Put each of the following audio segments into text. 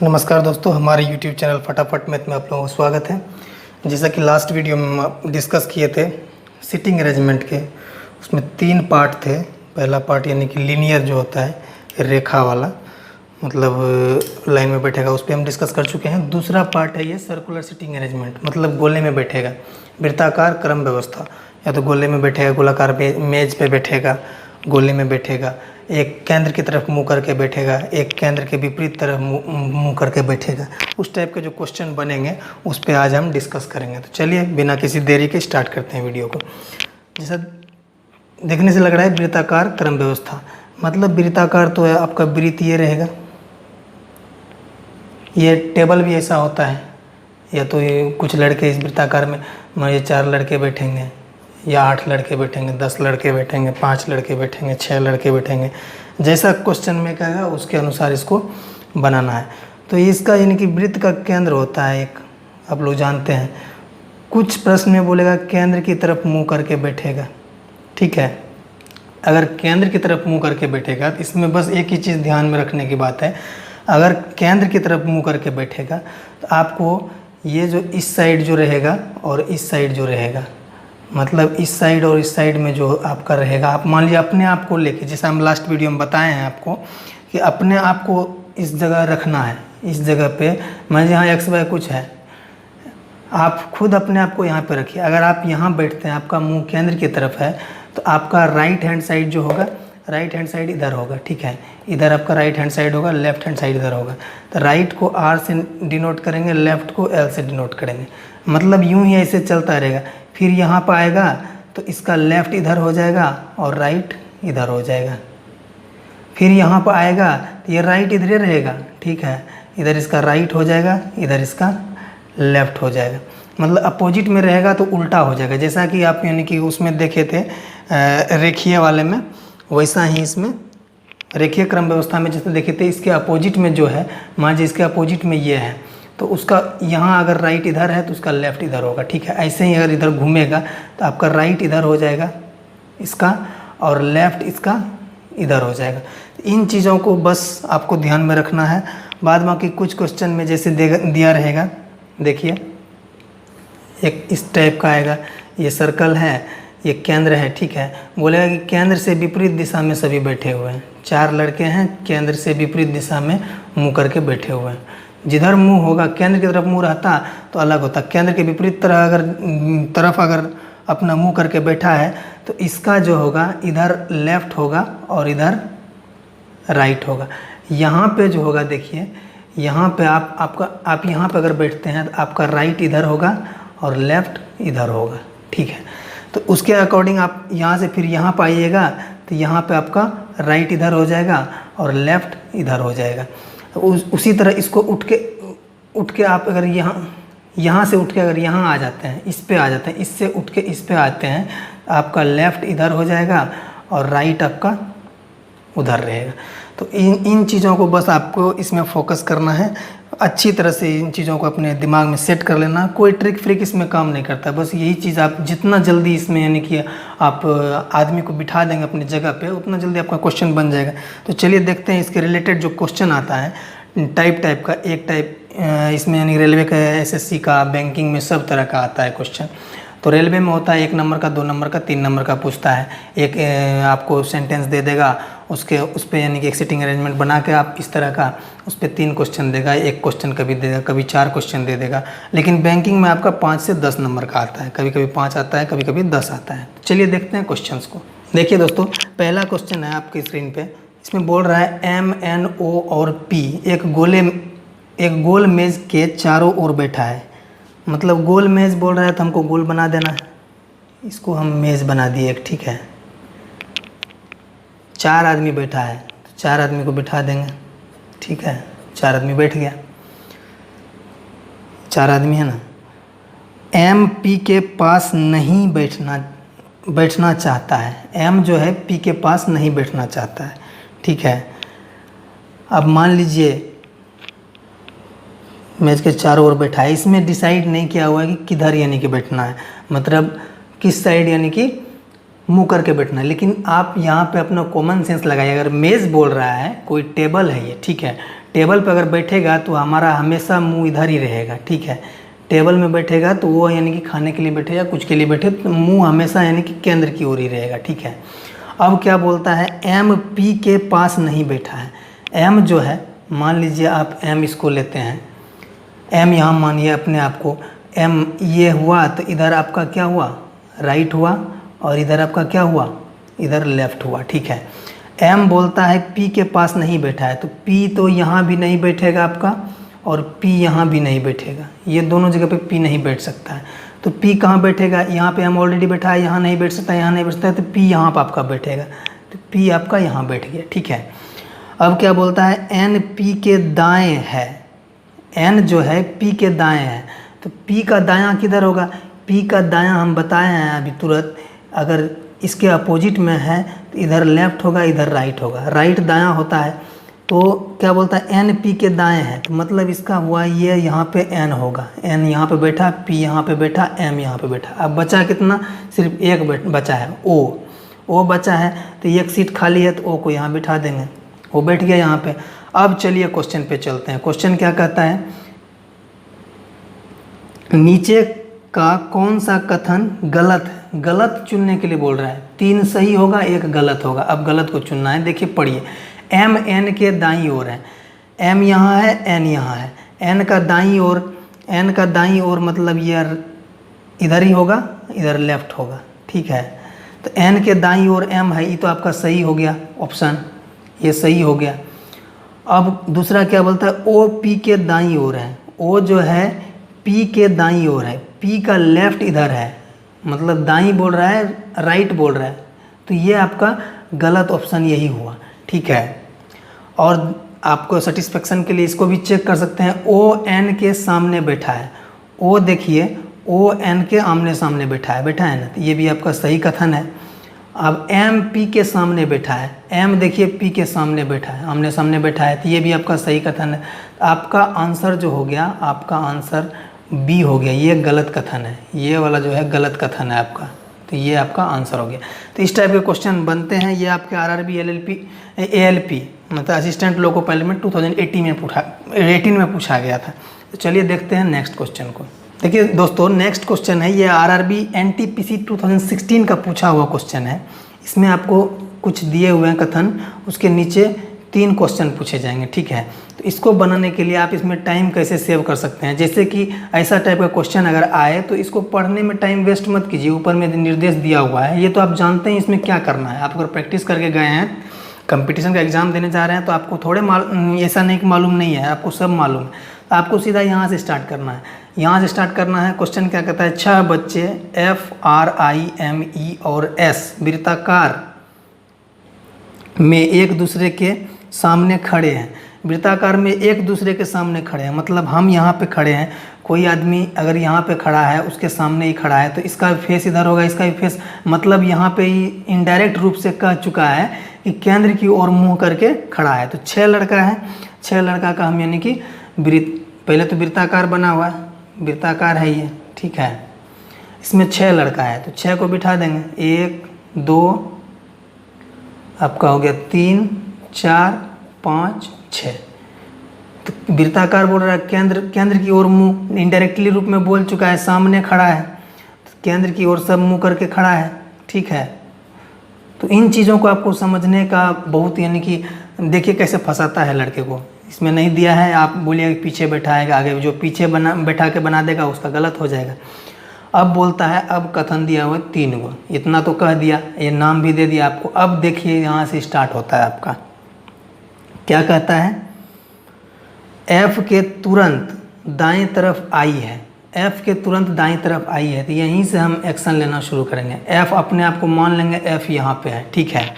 नमस्कार दोस्तों, हमारे YouTube चैनल फटाफट मैथ में आप लोगों का स्वागत है। जैसा कि लास्ट वीडियो में हम डिस्कस किए थे सिटिंग अरेंजमेंट के, उसमें 3 पार्ट थे। पहला पार्ट यानी कि लीनियर जो होता है रेखा वाला, मतलब लाइन में बैठेगा, उस पर हम डिस्कस कर चुके हैं। दूसरा पार्ट है ये सर्कुलर सिटिंग अरेंजमेंट, मतलब गोले में बैठेगा, वृत्ताकार क्रम व्यवस्था। या तो गोले में बैठेगा, गोलाकार मेज पे बैठेगा, गोले में बैठेगा, एक केंद्र की तरफ मुंह करके बैठेगा, एक केंद्र के विपरीत तरफ मुंह करके बैठेगा। उस टाइप के जो क्वेश्चन बनेंगे उस पर आज हम डिस्कस करेंगे। तो चलिए बिना किसी देरी के स्टार्ट करते हैं वीडियो को। जैसा देखने से लग रहा है वृत्ताकार क्रम व्यवस्था, मतलब वृत्ताकार तो है आपका, वृत्त ये रहेगा, ये टेबल भी ऐसा होता है। या तो ये कुछ लड़के इस वृत्ताकार में, मान लीजिए 4 लड़के बैठेंगे या 8 लड़के बैठेंगे, 10 लड़के बैठेंगे, 5 लड़के बैठेंगे, 6 लड़के बैठेंगे, जैसा क्वेश्चन में कहेगा उसके अनुसार इसको बनाना है। तो इसका यानी कि वृत्त का केंद्र होता है एक, आप लोग जानते हैं। कुछ प्रश्न में बोलेगा केंद्र की तरफ मुंह करके बैठेगा, ठीक है। अगर केंद्र की तरफ मुंह करके बैठेगा तो इसमें बस एक ही चीज़ ध्यान में रखने की बात है, अगर केंद्र की तरफ मुंह करके बैठेगा तो आपको ये जो इस साइड जो रहेगा और इस साइड जो रहेगा, मतलब इस साइड और इस साइड में जो आपका रहेगा, आप मान लीजिए अपने आप को लेके, जैसा हम लास्ट वीडियो में बताए हैं आपको कि अपने आप को इस जगह रखना है। इस जगह पे मान लीजिए यहाँ एक्स वाई कुछ है, आप खुद अपने आप को यहाँ पे रखिए। अगर आप यहाँ बैठते हैं, आपका मुंह केंद्र की तरफ है, तो आपका राइट हैंड साइड जो होगा, राइट हैंड साइड इधर होगा, ठीक है। इधर आपका राइट हैंड साइड होगा, लेफ्ट हैंड साइड इधर होगा। तो राइट को R से डिनोट करेंगे, लेफ्ट को L से डिनोट करेंगे, मतलब यूं ही ऐसे चलता रहेगा। फिर यहाँ पर आएगा तो इसका लेफ़्ट इधर हो जाएगा और राइट इधर हो जाएगा। फिर यहाँ पर आएगा तो ये राइट इधर ही रहेगा, ठीक है। इधर इसका राइट हो जाएगा, इधर इसका लेफ़्ट हो जाएगा, मतलब अपोजिट में रहेगा तो उल्टा हो जाएगा। जैसा कि आप यानी कि उसमें देखे थे रेखीय वाले में, वैसा ही इसमें रेखीय क्रम व्यवस्था में जैसे देखे थे, इसके अपोजिट में जो है, मान लीजिए इसके अपोजिट में ये है, तो उसका यहाँ अगर राइट इधर है तो उसका लेफ़्ट इधर होगा, ठीक है। ऐसे ही अगर इधर घूमेगा तो आपका राइट इधर हो जाएगा इसका, और लेफ़्ट इसका इधर हो जाएगा। इन चीज़ों को बस आपको ध्यान में रखना है। बाद बाकी कुछ क्वेश्चन में जैसे दिया रहेगा, देखिए एक इस टाइप का आएगा, ये सर्कल है, ये केंद्र है, ठीक है। बोलेगा कि केंद्र से विपरीत दिशा में सभी बैठे हुए हैं। 4 लड़के हैं, केंद्र से विपरीत दिशा में मुँह करके बैठे हुए हैं। जिधर मुंह होगा, केंद्र की तरफ मुंह रहता तो अलग होता, केंद्र के विपरीत तरफ अगर अपना मुंह करके बैठा है तो इसका जो होगा इधर लेफ़्ट होगा और इधर राइट होगा। यहाँ पे जो होगा देखिए, यहाँ पे आप यहाँ पे अगर बैठते हैं तो आपका राइट इधर होगा और लेफ़्ट इधर होगा, ठीक है। तो उसके अकॉर्डिंग आप यहाँ से फिर यहाँ पर आइएगा तो यहाँ पे आपका राइट इधर हो जाएगा और लेफ़्ट इधर हो जाएगा। उसी तरह इसको उठ के आप अगर यहाँ से उठ के अगर यहाँ आ जाते हैं, इस पे आ जाते हैं, इससे उठ के इस पे आते हैं, आपका लेफ़्ट इधर हो जाएगा और राइट आपका उधर रहेगा। तो इन चीज़ों को बस आपको इसमें फोकस करना है, अच्छी तरह से इन चीज़ों को अपने दिमाग में सेट कर लेना। कोई ट्रिक फ्रिक इसमें काम नहीं करता, बस यही चीज़ आप जितना जल्दी इसमें यानी कि आप आदमी को बिठा देंगे अपनी जगह पे, उतना जल्दी आपका क्वेश्चन बन जाएगा। तो चलिए देखते हैं इसके रिलेटेड जो क्वेश्चन आता है टाइप का। एक टाइप इसमें यानी रेलवे का, SSC का, बैंकिंग में सब तरह का आता है क्वेश्चन। तो रेलवे में होता है 1 नंबर का, 2 नंबर का, 3 नंबर का पूछता है। एक आपको सेंटेंस दे देगा, उस पर यानी कि एक सिटिंग अरेंजमेंट बना के आप इस तरह का, उस पर 3 क्वेश्चन देगा, एक क्वेश्चन कभी देगा, कभी 4 क्वेश्चन दे देगा। लेकिन बैंकिंग में आपका 5 से 10 नंबर का आता है, कभी कभी 5 आता है, कभी कभी 10 आता है। चलिए देखते हैं क्वेश्चन को। देखिए दोस्तों, पहला क्वेश्चन है आपकी स्क्रीन पे, इसमें बोल रहा है M, N, O और P एक गोल मेज के चारों ओर बैठा है। मतलब गोल मेज बोल रहा है तो हमको गोल बना देना है, इसको हम मेज बना दिए एक, ठीक है। 4 आदमी बैठा है तो 4 आदमी को बिठा देंगे, ठीक है। 4 आदमी बैठ गया, 4 आदमी है ना। M P के पास नहीं बैठना चाहता है। M जो है P के पास नहीं बैठना चाहता है, ठीक है। अब मान लीजिए मेज के चारों ओर बैठा है, इसमें डिसाइड नहीं किया हुआ है कि किधर यानी कि बैठना है, मतलब किस साइड यानी कि मुंह करके बैठना है। लेकिन आप यहाँ पे अपना कॉमन सेंस लगाइए। अगर मेज़ बोल रहा है, कोई टेबल है ये, ठीक है, टेबल पर अगर बैठेगा तो हमारा हमेशा मुंह इधर ही रहेगा, ठीक है। टेबल में बैठेगा तो वो यानी कि खाने के लिए बैठे या कुछ के लिए बैठे तो मुंह हमेशा यानी कि केंद्र की ओर ही रहेगा, ठीक है। अब क्या बोलता है, एम पी के पास नहीं बैठा है। एम जो है, मान लीजिए आप एम इसको लेते हैं, एम यहाँ मानिए अपने आप को एम ये हुआ तो इधर आपका क्या हुआ, राइट हुआ, और इधर आपका क्या हुआ, इधर लेफ्ट हुआ, ठीक है। एम बोलता है पी के पास नहीं बैठा है, तो पी तो यहाँ भी नहीं बैठेगा आपका और पी यहाँ भी नहीं बैठेगा, ये दोनों जगह पे पी नहीं बैठ सकता है। तो पी कहाँ बैठेगा, यहाँ पे एम ऑलरेडी बैठा है, यहाँ नहीं बैठ सकता, यहाँ नहीं बैठ सकता है, तो पी यहाँ पर आपका बैठेगा, तो पी आपका यहाँ बैठ गया, ठीक है। अब क्या बोलता है, एन पी के दाएँ है। एन जो है पी के दाएँ है, तो पी का दायाँ किधर होगा, पी का दायाँ हम बताए हैं अभी तुरंत, अगर इसके अपोजिट में है तो इधर लेफ्ट होगा, इधर राइट होगा, राइट दायाँ होता है। तो क्या बोलता है, एन पी के दाएँ है, तो मतलब इसका हुआ ये यहाँ पे एन होगा, एन यहाँ पे बैठा, पी यहाँ पे बैठा, एम यहाँ पे बैठा। अब बचा कितना, सिर्फ एक बचा है, ओ बचा है, तो एक सीट खाली है तो ओ को यहाँ बिठा देंगे, वो बैठ गया यहाँ पे। अब चलिए क्वेश्चन पे चलते हैं। क्वेश्चन क्या कहता है, नीचे का कौन सा कथन गलत है, गलत चुनने के लिए बोल रहा है, 3 सही होगा 1 गलत होगा। अब गलत को चुनना है, देखिए पढ़िए, एम एन के दाईं ओर है, एम यहाँ है, एन यहाँ है, एन का दाईं ओर, एन का दाईं ओर मतलब ये इधर ही होगा, इधर लेफ्ट होगा, ठीक है। तो एन के दाईं ओर एम है, ये तो आपका सही हो गया ऑप्शन, ये सही हो गया। अब दूसरा क्या बोलता है, ओ पी के दाईं ओर है, ओ जो है पी के दाईं ओर है, पी का लेफ्ट इधर है, मतलब दाईं बोल रहा है, राइट बोल रहा है, तो ये आपका गलत ऑप्शन यही हुआ, ठीक है। और आपको सेटिस्फेक्शन के लिए इसको भी चेक कर सकते हैं, ओ एन के सामने बैठा है, ओ देखिए ओ एन के आमने सामने बैठा है ना, तो ये भी आपका सही कथन है। अब एम पी के सामने बैठा है, एम देखिए पी के सामने बैठा है, आमने सामने बैठा है, तो ये भी आपका सही कथन है। आपका आंसर जो हो गया, आपका आंसर बी हो गया, ये गलत कथन है, ये वाला जो है गलत कथन है आपका, तो ये आपका आंसर हो गया। तो इस टाइप के क्वेश्चन बनते हैं, ये आपके आरआरबी एएलपी मतलब असिस्टेंट लोको पायलट में 2018 में पूछा गया था। तो चलिए देखते हैं नेक्स्ट क्वेश्चन को। देखिए दोस्तों, नेक्स्ट क्वेश्चन है, ये आरआरबी एनटीपीसी 2016 का पूछा हुआ क्वेश्चन है। इसमें आपको कुछ दिए हुए हैं कथन, उसके नीचे 3 क्वेश्चन पूछे जाएंगे, ठीक है। तो इसको बनाने के लिए आप इसमें टाइम कैसे सेव कर सकते हैं, जैसे कि ऐसा टाइप का क्वेश्चन अगर आए तो इसको पढ़ने में टाइम वेस्ट मत कीजिए, ऊपर में निर्देश दिया हुआ है, ये तो आप जानते हैं इसमें क्या करना है। आप अगर प्रैक्टिस करके गए हैं, कंपटीशन का एग्ज़ाम देने जा रहे हैं, तो आपको थोड़े ऐसा नहीं कि मालूम नहीं है, आपको सब मालूम है। तो आपको सीधा यहाँ से स्टार्ट करना है, यहाँ से स्टार्ट करना है। क्वेश्चन क्या कहता है, 6 बच्चे FRIME और S वृत्ताकार में एक दूसरे के सामने खड़े हैं। वृत्ताकार में एक दूसरे के सामने खड़े हैं, मतलब हम यहाँ पे खड़े हैं, कोई आदमी अगर यहाँ पे खड़ा है, उसके सामने ही खड़ा है, तो इसका फेस इधर होगा, इसका भी फेस, मतलब यहाँ पे ही इनडायरेक्ट रूप से कह चुका है कि केंद्र की ओर मुँह करके खड़ा है। तो 6 लड़का है, 6 लड़का का हम यानी कि पहले तो वृत्ताकार बना हुआ है, वृत्ताकार है ये, ठीक है। इसमें 6 लड़का है, तो 6 को बिठा देंगे, 1 2 आपका हो गया, 3 4 5 6। तो वृत्ताकार बोल रहा है, केंद्र की ओर मुंह, इनडायरेक्टली रूप में बोल चुका है, सामने खड़ा है, तो केंद्र की ओर सब मुंह करके खड़ा है, ठीक है। तो इन चीज़ों को आपको समझने का बहुत, यानी कि देखिए कैसे फंसाता है लड़के को। इसमें नहीं दिया है, आप बोलिए पीछे बैठाएगा, आगे जो पीछे बैठा के बना देगा उसका गलत हो जाएगा। अब बोलता है, अब कथन दिया हुआ 3 गो, इतना तो कह दिया, ये नाम भी दे दिया आपको। अब देखिए यहाँ से स्टार्ट होता है आपका, क्या कहता है, F के तुरंत दाएं तरफ आई है, F के तुरंत दाएं तरफ आई है, तो यहीं से हम एक्शन लेना शुरू करेंगे। F अपने आप को मान लेंगे, F यहाँ पे है, ठीक है।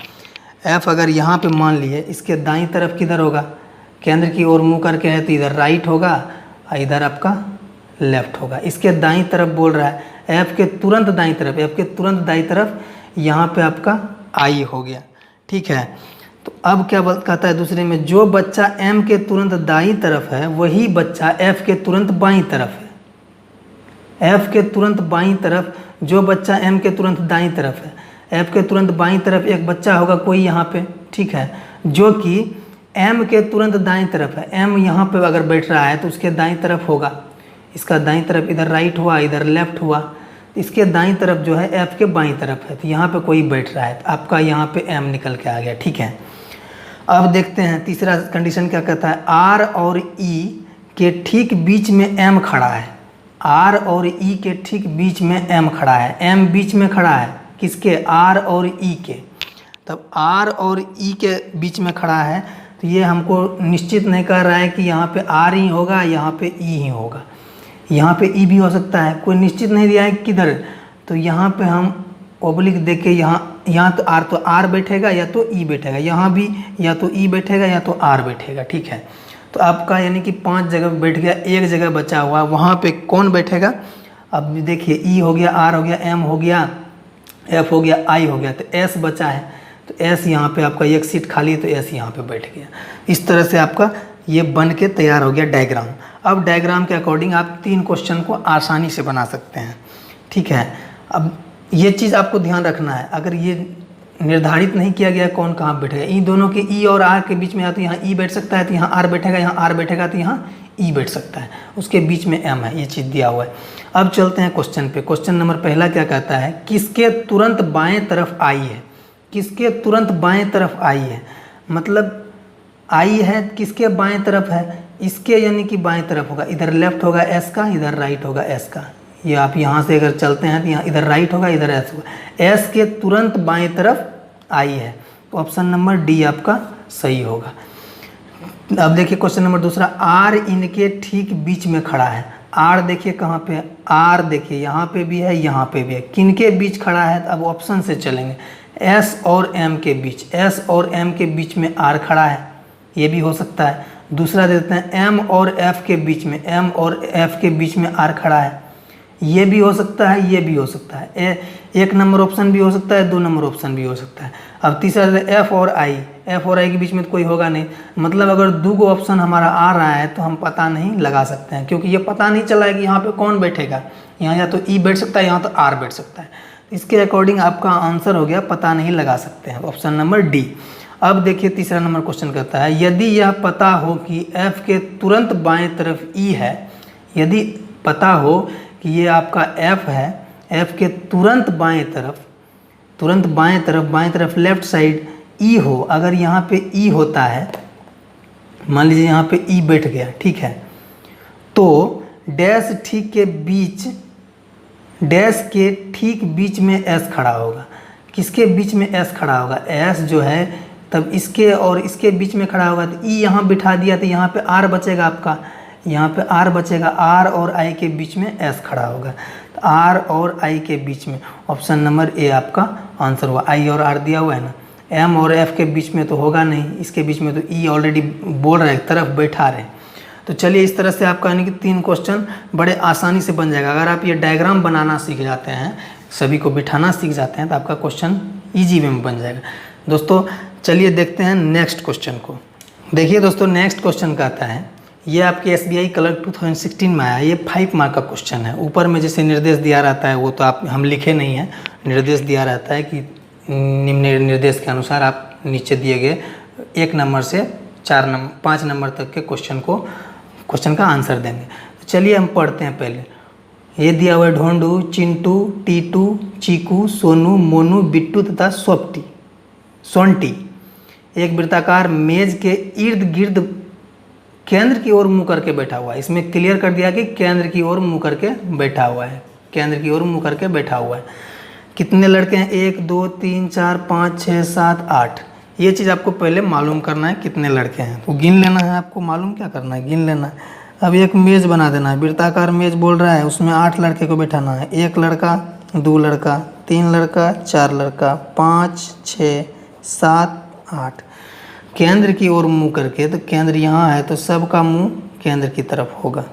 F अगर यहाँ पे मान लिए, इसके दाईं तरफ किधर होगा, केंद्र की ओर मुँह करके है, तो इधर राइट होगा और इधर आपका लेफ्ट होगा। इसके दाईं तरफ बोल रहा है, F के तुरंत दाईं तरफ, F के तुरंत दाईं तरफ यहाँ पे आपका आई हो गया, ठीक है। तो अब क्या कहता है दूसरे में, जो बच्चा M के तुरंत दाईं तरफ है वही बच्चा F के तुरंत बाईं तरफ है। F के तुरंत बाईं तरफ, जो बच्चा M के तुरंत दाईं तरफ है, F के तुरंत बाईं तरफ एक बच्चा होगा कोई यहाँ पे, ठीक है, जो कि एम के तुरंत दाईं तरफ है, एम यहाँ पे अगर बैठ रहा है तो उसके दाईं तरफ होगा, इसका दाईं तरफ इधर राइट हुआ, इधर लेफ्ट हुआ, इसके दाईं तरफ जो है एफ के बाईं तरफ है, तो यहाँ पे कोई बैठ रहा है, तो आपका यहाँ पे एम निकल के आ गया। ठीक है, अब देखते हैं तीसरा कंडीशन क्या कहता है, आर और ई के ठीक बीच में एम खड़ा है, आर और ई के ठीक बीच में एम खड़ा है, एम बीच में खड़ा है किसके, आर और ई के। तब आर और ई के बीच में खड़ा है, तो ये हमको निश्चित नहीं कर रहा है कि यहाँ पे आर ही होगा, यहाँ पे ई ही होगा, यहाँ पे ई भी हो सकता है, कोई निश्चित नहीं दिया है किधर। तो यहाँ पे हम ओब्लिक दे के यहाँ तो आर बैठेगा या तो ई बैठेगा, यहाँ भी या तो ई बैठेगा या तो आर बैठेगा। ठीक है, तो आपका यानी कि 5 जगह बैठ गया, एक जगह बचा हुआ, वहाँ पे कौन बैठेगा। अब देखिए ई हो गया, आर हो गया, एम हो गया, एफ हो गया, आई हो गया, तो एस बचा है, तो एस यहाँ पे आपका एक सीट खाली है, तो एस यहाँ पे बैठ गया। इस तरह से आपका ये बन के तैयार हो गया डायग्राम। अब डायग्राम के अकॉर्डिंग आप 3 क्वेश्चन को आसानी से बना सकते हैं। ठीक है, अब ये चीज़ आपको ध्यान रखना है, अगर ये निर्धारित नहीं किया गया कौन कहाँ बैठेगा, ई दोनों के ई और आर के बीच में या तो यहाँ ई बैठ सकता है, तो यहाँ आर बैठेगा, यहाँ आर बैठेगा तो यहाँ ई बैठ सकता है, उसके बीच में एम है, ये चीज़ दिया हुआ है। अब चलते हैं क्वेश्चन पे। क्वेश्चन नंबर पहला क्या कहता है, किसके तुरंत बाएं तरफ आई है, किसके तुरंत बाएं तरफ आई है, मतलब आई है किसके बाएं तरफ है, इसके यानी कि बाएं तरफ होगा, इधर लेफ्ट होगा एस का, इधर राइट होगा एस का। ये आप यहाँ से अगर चलते हैं तो यहाँ इधर राइट होगा, इधर एस होगा, एस के तुरंत बाएं तरफ आई है, तो ऑप्शन नंबर डी आपका सही होगा। अब देखिए क्वेश्चन नंबर दूसरा, आर इनके ठीक बीच में खड़ा है, आर देखिए कहाँ पे है, आर देखिए यहाँ पे भी है, यहाँ पे भी है, किनके बीच खड़ा है, तो अब ऑप्शन से चलेंगे, एस और एम के बीच, एस और एम के बीच में आर खड़ा है, ये भी हो सकता है। दूसरा देते हैं एम और एफ के बीच में, एम और एफ के बीच में आर खड़ा है, ये भी हो सकता है, ये भी हो सकता है, 1 नंबर ऑप्शन भी हो सकता है, 2 नंबर ऑप्शन भी हो सकता है। अब तीसरा एफ और आई, एफ और आई के बीच में तो कोई होगा नहीं, मतलब अगर 2 ऑप्शन हमारा आ रहा है तो हम पता नहीं लगा सकते हैं, क्योंकि ये पता नहीं चला है कि यहाँ पे कौन बैठेगा, यहाँ या तो ई बैठ सकता है, यहाँ तो आर बैठ सकता है। इसके अकॉर्डिंग आपका आंसर हो गया पता नहीं लगा सकते हैं, ऑप्शन नंबर डी। अब देखिए तीसरा नंबर क्वेश्चन कहता है, यदि यह पता हो कि एफ के तुरंत बाएं तरफ ई है, यदि पता हो कि ये आपका एफ है, एफ के तुरंत बाएं तरफ, तुरंत बाएं तरफ लेफ्ट साइड ई हो, अगर यहाँ पे ई होता है, मान लीजिए यहाँ पे ई बैठ गया, ठीक है, तो डैश ठीक के बीच, डैश के ठीक बीच में एस खड़ा होगा, किसके बीच में एस खड़ा होगा, एस जो है तब इसके और इसके बीच में खड़ा होगा, तो ई यहाँ बिठा दिया तो यहाँ पे आर बचेगा आपका, यहाँ पे आर बचेगा, आर और आई के बीच में एस खड़ा होगा, तो आर और आई के बीच में ऑप्शन नंबर ए आपका आंसर हुआ। आई और आर दिया हुआ है ना, एम और एफ के बीच में तो होगा नहीं, इसके बीच में तो ई ऑलरेडी बोल रहे तरफ बैठा रहे। तो चलिए इस तरह से आपका यानी कि 3 क्वेश्चन बड़े आसानी से बन जाएगा। अगर आप ये डायग्राम बनाना सीख जाते हैं, सभी को बिठाना सीख जाते हैं, तो आपका क्वेश्चन ईजी वे में बन जाएगा। दोस्तों चलिए देखते हैं नेक्स्ट क्वेश्चन को। देखिए दोस्तों नेक्स्ट क्वेश्चन कहता है, ये आपके SBI क्लर्क 2016 में आया, ये 5 मार्क का क्वेश्चन है। ऊपर में जैसे निर्देश दिया रहता है वो तो आप हम लिखे नहीं हैं, निर्देश दिया रहता है कि निम्न निर्देश के अनुसार आप नीचे दिए गए 1 नंबर से 5 नंबर तक के क्वेश्चन का आंसर देंगे। तो चलिए हम पढ़ते हैं। पहले ये दिया हुआ है, ढोंडू, चिंटू, टीटू, चीकू, सोनू, मोनू, बिट्टू तथा सोंटी एक वृत्ताकार मेज के इर्द गिर्द केंद्र की ओर मुंह करके बैठा हुआ है। इसमें क्लियर कर दिया कि केंद्र की ओर मुंह करके बैठा हुआ है, केंद्र की ओर मुंह करके बैठा हुआ है। कितने लड़के हैं, 1 2 3 4 5 6 7 8। ये चीज़ आपको पहले मालूम करना है कितने लड़के हैं, तो गिन लेना है, आपको मालूम क्या करना है, गिन लेना है। अब एक मेज़ बना देना है, वृत्ताकार मेज़ बोल रहा है, उसमें 8 लड़के को बैठाना है। 1 लड़का, 2 लड़का, 3 लड़का, 4 लड़का, 5 6 7 8। केंद्र की ओर मुंह करके, तो केंद्र यहाँ है तो सबका मुंह केंद्र की तरफ होगा।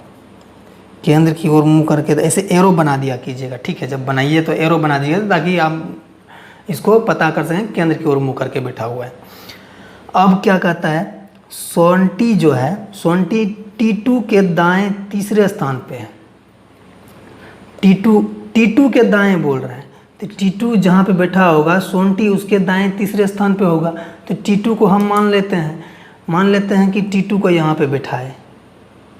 केंद्र की ओर मुंह करके तो ऐसे एरो बना दिया कीजिएगा, ठीक है। जब बनाइए तो एरो बना दीजिएगा ताकि आप इसको पता कर सकें केंद्र की ओर मुंह करके बैठा हुआ है। अब क्या कहता है, सोंटी जो है, सोंटी टीटू के दाएं तीसरे स्थान पे है। टीटू के दाएं बोल रहा है, तो टीटू जहाँ पे बैठा होगा सोंटी उसके दाएं तीसरे स्थान पे होगा, तो टीटू को हम मान लेते हैं। मान लेते हैं कि T2 को यहाँ पे बिठाए,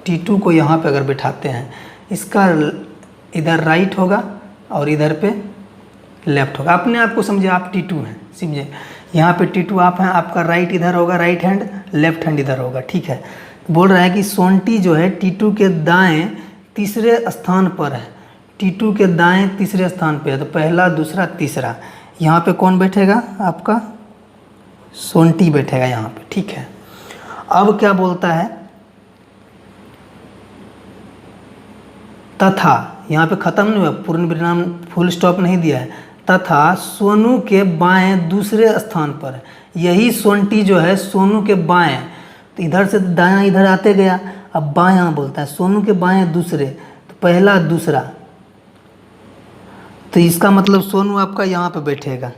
T2 को यहाँ पे अगर बिठाते हैं, इसका इधर राइट होगा और इधर पे लेफ्ट होगा। अपने आप को समझे, आप T2 हैं, समझे, यहाँ पे T2 आप हैं, आपका राइट इधर होगा, राइट हैंड, लेफ्ट हैंड इधर होगा, ठीक है। बोल रहा है कि सोंटी जो है T2 के दाएं तीसरे स्थान पर है, T2 के दाएं तीसरे स्थान पे है, तो पहला, दूसरा, तीसरा, यहाँ पे कौन बैठेगा, आपका सोंटी बैठेगा यहाँ पे, ठीक है। अब क्या बोलता है, तथा, यहाँ पे ख़त्म नहीं हुआ, पूर्ण विराम फुल स्टॉप नहीं दिया है, तथा सोनू के बाएं दूसरे स्थान पर है। यही सोंटी जो है सोनू के बाएं, तो इधर से दायां इधर आते गया, अब बायां बोलता है, सोनू के बाएं दूसरे, तो पहला, दूसरा, तो इसका मतलब सोनू आपका यहाँ पे बैठेगा,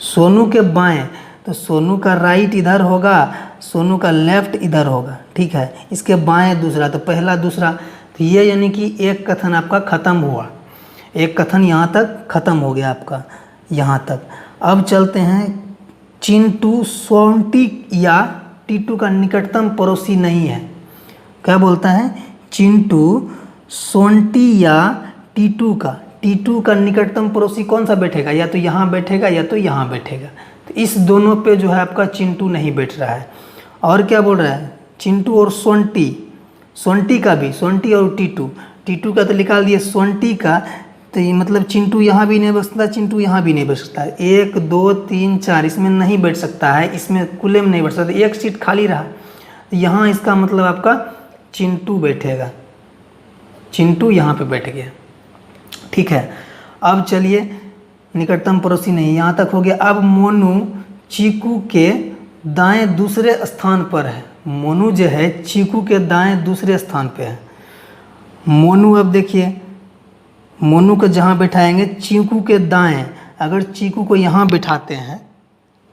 सोनू के बाएं, तो सोनू का राइट इधर होगा, सोनू का लेफ्ट इधर होगा, ठीक है। इसके बाएं दूसरा, तो पहला, दूसरा, तो ये यानी कि एक कथन आपका ख़त्म हुआ, एक कथन यहाँ तक ख़त्म हो गया आपका, यहाँ तक। अब चलते हैं, चिंटू सोंटी या T2 का निकटतम पड़ोसी नहीं है। क्या बोलता है, चिंटू सोंटी या T2 का निकटतम पड़ोसी कौन सा बैठेगा, या तो यहाँ बैठेगा या तो यहाँ बैठेगा, तो इस दोनों पे जो है आपका चिंटू नहीं बैठ रहा है। और क्या बोल रहा है, चिंटू और सोंटी का भी, सोंटी और T2 का तो निकाल दिए, सोंटी का, तो ये मतलब चिंटू यहाँ भी नहीं बैठ सकता, चिंटू यहाँ भी नहीं बैठ सकता, 1 2 3 4 इसमें नहीं बैठ सकता है, इसमें खुले में नहीं बैठ सकता, एक सीट खाली रहा, तो यहाँ इसका मतलब आपका चिंटू बैठेगा, चिंटू यहाँ पे बैठ गया, ठीक है। अब चलिए, निकटतम पड़ोसी नहीं, यहाँ तक हो गया। अब मोनू चीकू के दाएं दूसरे स्थान पर है, मोनू जो है चीकू के दाएं दूसरे स्थान पे है। मोनू, अब देखिए, मोनू को जहाँ बैठाएंगे, चीकू के दाएं, अगर चीकू को यहाँ बिठाते हैं,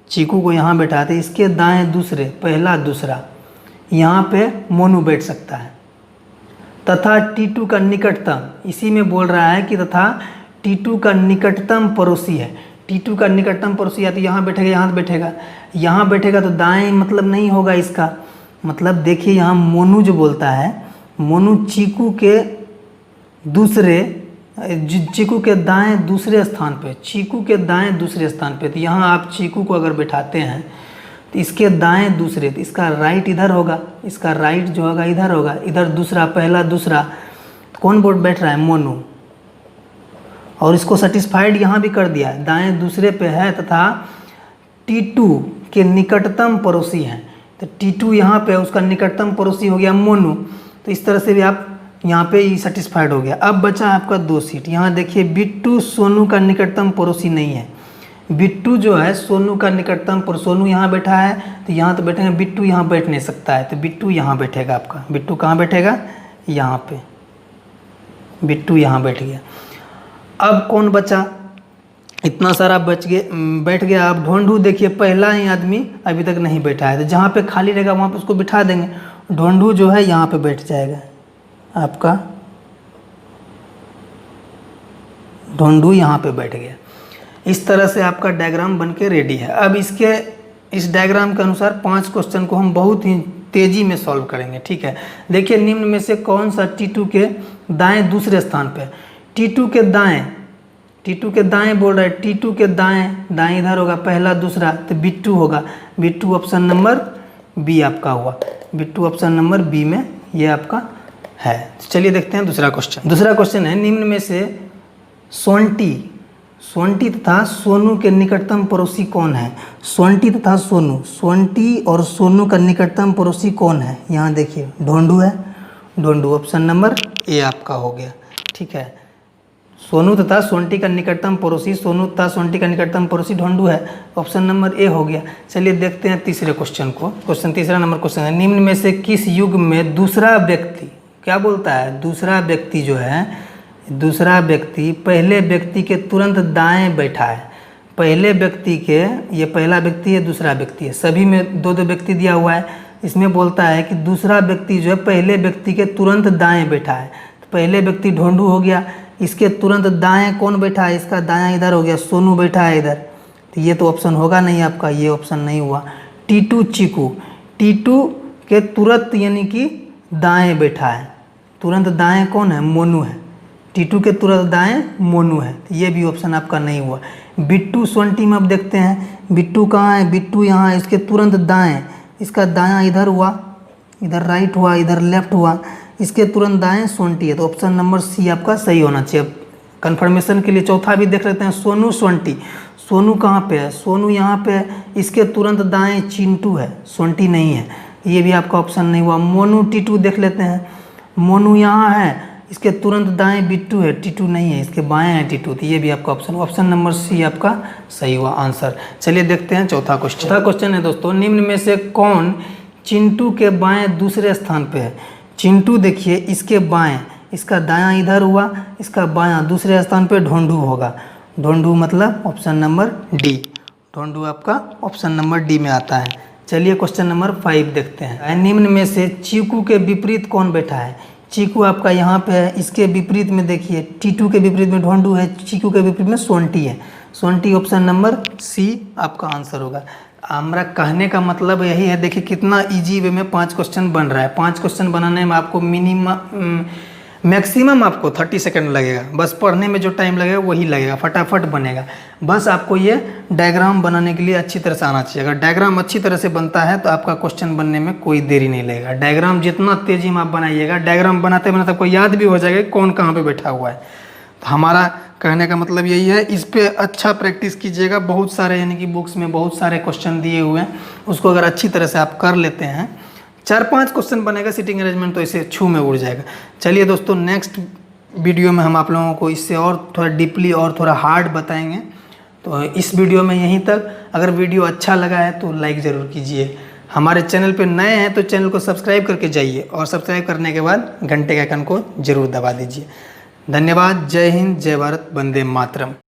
चीकू को यहाँ बैठाते हैं, इसके दाएं दूसरे, पहला, दूसरा, यहाँ पे मोनू बैठ सकता है। तथा T2 का निकटतम, इसी में बोल रहा है कि तथा T2 का निकटतम पड़ोसी है, T2 का निकटतम पड़ोसी या तो यहाँ बैठेगा, यहाँ बैठेगा, यहाँ बैठेगा, तो दाएं मतलब नहीं होगा इसका, मतलब देखिए यहाँ मोनू जो बोलता है, मोनू चीकू के दूसरे, चीकू के दाएं दूसरे स्थान पे, चीकू के दाएं दूसरे स्थान पे, तो यहाँ आप चीकू को अगर बैठाते हैं तो इसके दाएं दूसरे, तो इसका राइट इधर होगा, इसका राइट जो होगा इधर होगा, इधर दूसरा, पहला, दूसरा, तो कौन बोर्ड बैठ रहा है, मोनू, और इसको सेटिस्फाइड यहाँ भी कर दिया, दाएं दूसरे पे है तथा T2 के निकटतम पड़ोसी हैं, तो T2 यहाँ पे उसका निकटतम पड़ोसी हो गया मोनू, तो इस तरह से भी आप यहाँ पे ही सेटिस्फाइड हो गया। अब बचा आपका 2 सीट, यहाँ देखिए, बिट्टू सोनू का निकटतम पड़ोसी नहीं है, बिट्टू जो है सोनू का निकटतम पड़ोसी, सोनू यहाँ बैठा है तो यहाँ तो बैठेंगे, बिट्टू यहाँ बैठ नहीं सकता है, तो बिट्टू यहाँ बैठेगा आपका, बिट्टू कहाँ बैठेगा, यहाँ पे, बिट्टू यहाँ बैठ गया। अब कौन बचा, इतना सारा बैठ गया। अब ढोंढू, देखिए पहला ही आदमी अभी तक नहीं बैठा है, तो जहाँ पे खाली रहेगा वहाँ पे उसको बिठा देंगे, ढोंढू जो है यहाँ पे बैठ जाएगा आपका, ढोंढू यहाँ पे बैठ गया। इस तरह से आपका डायग्राम बन के रेडी है। अब इस डायग्राम के अनुसार 5 क्वेश्चन को हम बहुत ही तेज़ी में सॉल्व करेंगे, ठीक है। देखिए, निम्न में से कौन सा T2 के दाएं दूसरे स्थान पे, T2 के दाएं बोल रहा है, T2 के दाएं इधर होगा, पहला, दूसरा, तो बिट्टू होगा, बिट्टू ऑप्शन नंबर बी आपका हुआ, बिट्टू ऑप्शन नंबर बी में ये आपका है। चलिए देखते हैं दूसरा क्वेश्चन है, निम्न में से सोंटी तथा सोनू के निकटतम पड़ोसी कौन है, सोंटी तथा सोंटी और सोनू का निकटतम पड़ोसी कौन है, यहाँ देखिए ढोंढू है, ढोंढू ऑप्शन नंबर ए आपका हो गया, ठीक है। सोनू तथा सोंटी का निकटतम पड़ोसी, सोनू तथा सोंटी का निकटतम पड़ोसी ढोंढू है, ऑप्शन नंबर ए हो गया। चलिए देखते हैं तीसरे क्वेश्चन को। तीसरा नंबर क्वेश्चन है, निम्न में से किस युग में दूसरा व्यक्ति, क्या बोलता है, दूसरा व्यक्ति जो है, दूसरा व्यक्ति पहले व्यक्ति के तुरंत दाएं बैठा है, पहले व्यक्ति के, ये पहला व्यक्ति है, दूसरा व्यक्ति है, सभी में 2-2 व्यक्ति दिया हुआ है, इसमें बोलता है कि दूसरा व्यक्ति जो है पहले व्यक्ति के तुरंत दाएं बैठा है, तो पहले व्यक्ति ढोंढू हो गया, इसके तुरंत दाएं कौन बैठा है, इसका दायां इधर हो गया, सोनू बैठा है इधर, तो ये तो ऑप्शन होगा नहीं आपका, ये ऑप्शन नहीं हुआ। टीटू चीकू, टीटू के तुरंत यानी कि दाएं बैठा है, तुरंत दाएं कौन है? मोनू है। टीटू के तुरंत दाएं मोनू है, तो ये भी ऑप्शन आपका नहीं हुआ। बिट्टू सोंटी में अब देखते हैं, बिट्टू कहाँ है? बिट्टू यहाँ है, इसके तुरंत दाएं, इसका दायां इधर हुआ, इधर राइट हुआ, इधर लेफ्ट हुआ, इसके तुरंत दाएं सोंटी है, तो ऑप्शन नंबर सी आपका सही होना चाहिए। कंफर्मेशन के लिए चौथा भी देख लेते हैं, सोनू सोंटी। सोनू कहाँ पे है? सोनू यहाँ पे है, इसके तुरंत दाएं चिंटू है, सोंटी नहीं है, ये भी आपका ऑप्शन नहीं हुआ। मोनू टीटू देख लेते हैं, मोनू यहाँ है, इसके तुरंत दाएं बिट्टू है, टीटू नहीं है, इसके बाएं है टीटू, तो ये भी आपका ऑप्शन नंबर सी आपका सही हुआ आंसर। चलिए देखते हैं चौथा क्वेश्चन। चौथा क्वेश्चन है दोस्तों, निम्न में से कौन चिंटू के बाएं दूसरे स्थान पे है? चिंटू देखिए इसके बाएं, इसका दायां इधर हुआ, इसका बायां दूसरे स्थान पे ढोंडू होगा, ढोंडू मतलब ऑप्शन नंबर डी, ढोंडू आपका ऑप्शन नंबर डी में आता है। चलिए क्वेश्चन नंबर 5 देखते हैं। निम्न में से चीकू के विपरीत कौन बैठा है? चीकू आपका यहाँ पे है, इसके विपरीत में देखिए टीटू के विपरीत में ढोंडू है, चीकू के विपरीत में सोंटी है, सोंटी ऑप्शन नंबर सी आपका आंसर होगा। हमारा कहने का मतलब यही है, देखिए कितना इजी वे में 5 क्वेश्चन बन रहा है। 5 क्वेश्चन बनाने में आपको मैक्सिमम आपको 30 सेकंड लगेगा, बस पढ़ने में जो टाइम लगेगा वही लगेगा, फटाफट बनेगा। बस आपको ये डायग्राम बनाने के लिए अच्छी तरह से आना चाहिए। अगर डायग्राम अच्छी तरह से बनता है तो आपका क्वेश्चन बनने में कोई देरी नहीं लगेगा। डायग्राम जितना तेजी में आप बनाइएगा, डायग्राम बनाते बनाते आपको याद भी हो जाएगा कौन कहाँ पर बैठा हुआ है। तो हमारा कहने का मतलब यही है, इस पर अच्छा प्रैक्टिस कीजिएगा। बहुत सारे यानी कि बुक्स में बहुत सारे क्वेश्चन दिए हुए हैं, उसको अगर अच्छी तरह से आप कर लेते हैं, 4-5 क्वेश्चन बनेगा सिटिंग अरेंजमेंट तो इसे छू में उड़ जाएगा। चलिए दोस्तों, नेक्स्ट वीडियो में हम आप लोगों को इससे और थोड़ा डीपली और थोड़ा हार्ड बताएंगे। तो इस वीडियो में यहीं तक। अगर वीडियो अच्छा लगा है तो लाइक ज़रूर कीजिए। हमारे चैनल पे नए हैं तो चैनल को सब्सक्राइब करके जाइए, और सब्सक्राइब करने के बाद घंटे के आइकन को ज़रूर दबा दीजिए। धन्यवाद। जय हिंद, जय भारत, वंदे मातरम।